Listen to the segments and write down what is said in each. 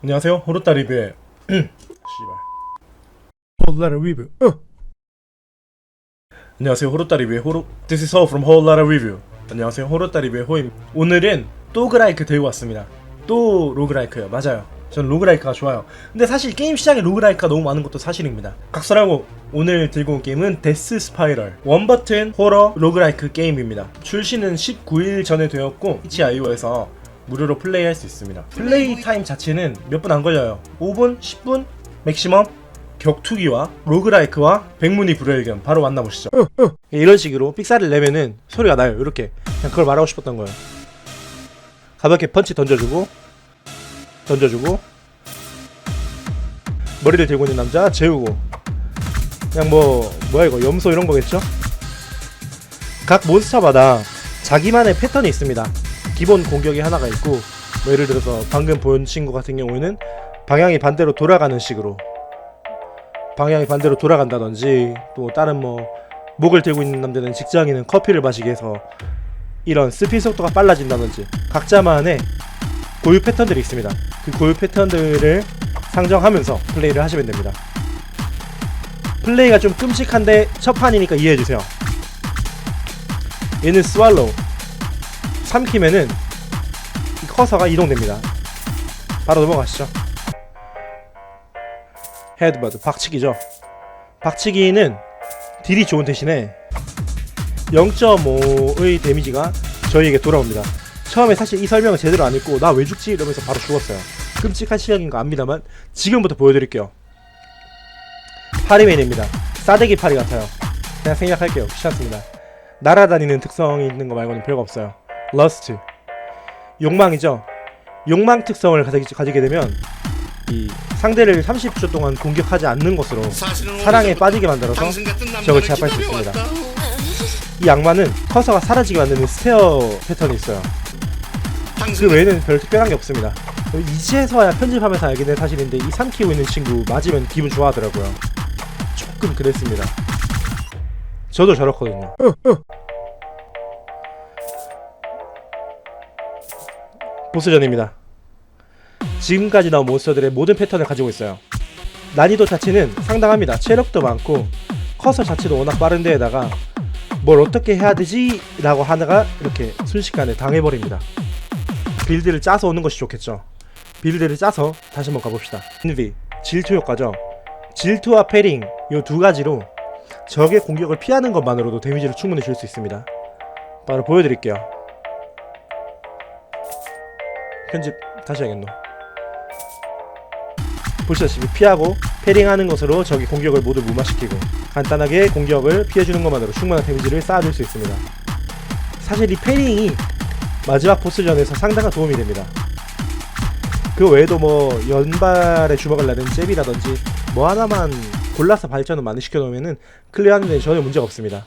안녕하세요, 호루따 리뷰의 씨발 호루따 리뷰. 안녕하세요, 호루따 리뷰의 This is Ho from 호루따 리뷰. 안녕하세요, 호루따 리뷰의 호임. 오늘은 또그라이크 들고 왔습니다. 또 로그라이크요. 맞아요, 전 로그라이크가 좋아요. 근데 사실 게임 시장에 로그라이크가 너무 많은 것도 사실입니다. 각설하고 오늘 들고 온 게임은 데스 스파이럴 원버튼 호러 로그라이크 게임입니다. 출시는 19일 전에 되었고 itch.io에서 무료로 플레이할 수 있습니다. 플레이 타임 자체는 몇 분 안 걸려요. 5분, 10분 맥시멈. 격투기와 로그라이크와 백문이 불여일견 바로 만나보시죠. 이런 식으로 삑사를 내면은 소리가 나요. 이렇게 그냥 그걸 말하고 싶었던 거예요. 가볍게 펀치 던져주고 머리를 들고 있는 남자 재우고, 그냥 뭐야 이거 염소 이런 거겠죠? 각 몬스터마다 자기만의 패턴이 있습니다. 기본 공격이 하나가 있고, 뭐 예를 들어서 방금 본 친구 같은 경우에는 방향이 반대로 돌아가는 식으로, 방향이 반대로 돌아간다든지, 또 다른 목을 들고 있는 남자는 직장인은 커피를 마시게 해서 이런 스피드 속도가 빨라진다든지 각자만의 고유 패턴들이 있습니다. 그 고유 패턴들을 상정하면서 플레이를 하시면 됩니다. 플레이가 좀 끔찍한데 첫 판이니까 이해해주세요. 얘는 스왈로우, 삼키면은 이 커서가 이동됩니다. 바로 넘어가시죠. 헤드버드, 박치기죠. 박치기는 딜이 좋은 대신에 0.5의 데미지가 저희에게 돌아옵니다. 처음에 사실 이 설명을 제대로 안 했고 나 왜 죽지? 이러면서 바로 죽었어요. 끔찍한 시각인 거 압니다만 지금부터 보여드릴게요. 파리맨입니다. 싸대기 파리 같아요. 그냥 생략할게요. 귀찮습니다. 날아다니는 특성이 있는 거 말고는 별거 없어요. 러스트, 욕망이죠. 욕망 특성을 가지게 되면 이 상대를 30초 동안 공격하지 않는 것으로 사랑에 빠지게 만들어서 적을 제압할 수 있습니다. 이 악마는 커서가 사라지게 만드는 스테어 패턴이 있어요. 그 외에는 별 특별한 게 없습니다. 이제서야 편집하면서 알게 된 사실인데 이 삼키고 있는 친구 맞으면 기분 좋아하더라고요. 조금 그랬습니다. 저도 저렇거든요. 보스전입니다. 지금까지 나온 몬스터들의 모든 패턴을 가지고 있어요. 난이도 자체는 상당합니다. 체력도 많고 커서 자체도 워낙 빠른 데에다가 뭘 어떻게 해야 되지? 라고 하다가 이렇게 순식간에 당해버립니다. 빌드를 짜서 오는 것이 좋겠죠. 빌드를 짜서 다시 한번 가봅시다. 인비, 질투 효과죠. 질투와 패링, 이 두 가지로 적의 공격을 피하는 것만으로도 데미지를 충분히 줄 수 있습니다. 바로 보여드릴게요. 편집 다시 해야겠노. 보시다시피 피하고 패링하는 것으로 적의 공격을 모두 무마시키고 간단하게 공격을 피해주는 것만으로 충분한 데미지를 쌓아줄 수 있습니다. 사실 이 패링이 마지막 보스전에서 상당한 도움이 됩니다. 그 외에도 연발에 주먹을 내는 잽이라든지 하나만 골라서 발전을 많이 시켜놓으면은 클리어하는 데는 전혀 문제가 없습니다.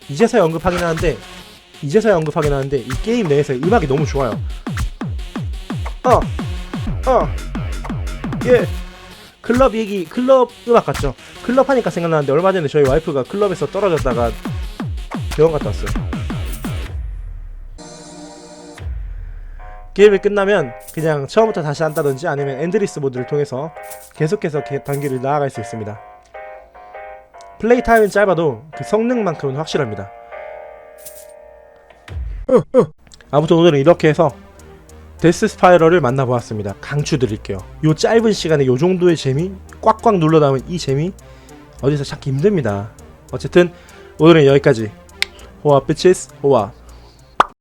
이제서야 언급하긴 하는데 이 게임 내에서 음악이 너무 좋아요. 예, 클럽 음악 같죠? 클럽 하니까 생각나는데 얼마 전에 저희 와이프가 클럽에서 떨어졌다가 병원 갔다 왔어요. 게임이 끝나면 그냥 처음부터 다시 한다든지 아니면 엔드리스 모드를 통해서 계속해서 단계를 나아갈 수 있습니다. 플레이 타임은 짧아도 그 성능만큼은 확실합니다. 아무튼 오늘은 이렇게 해서 데스 스파이럴을 만나보았습니다. 강추드릴게요. 요 짧은 시간에 요 정도의 재미, 꽉꽉 눌러 담은 이 재미 어디서 찾기 힘듭니다. 어쨌든 오늘은 여기까지. 호와 bitches, 호와.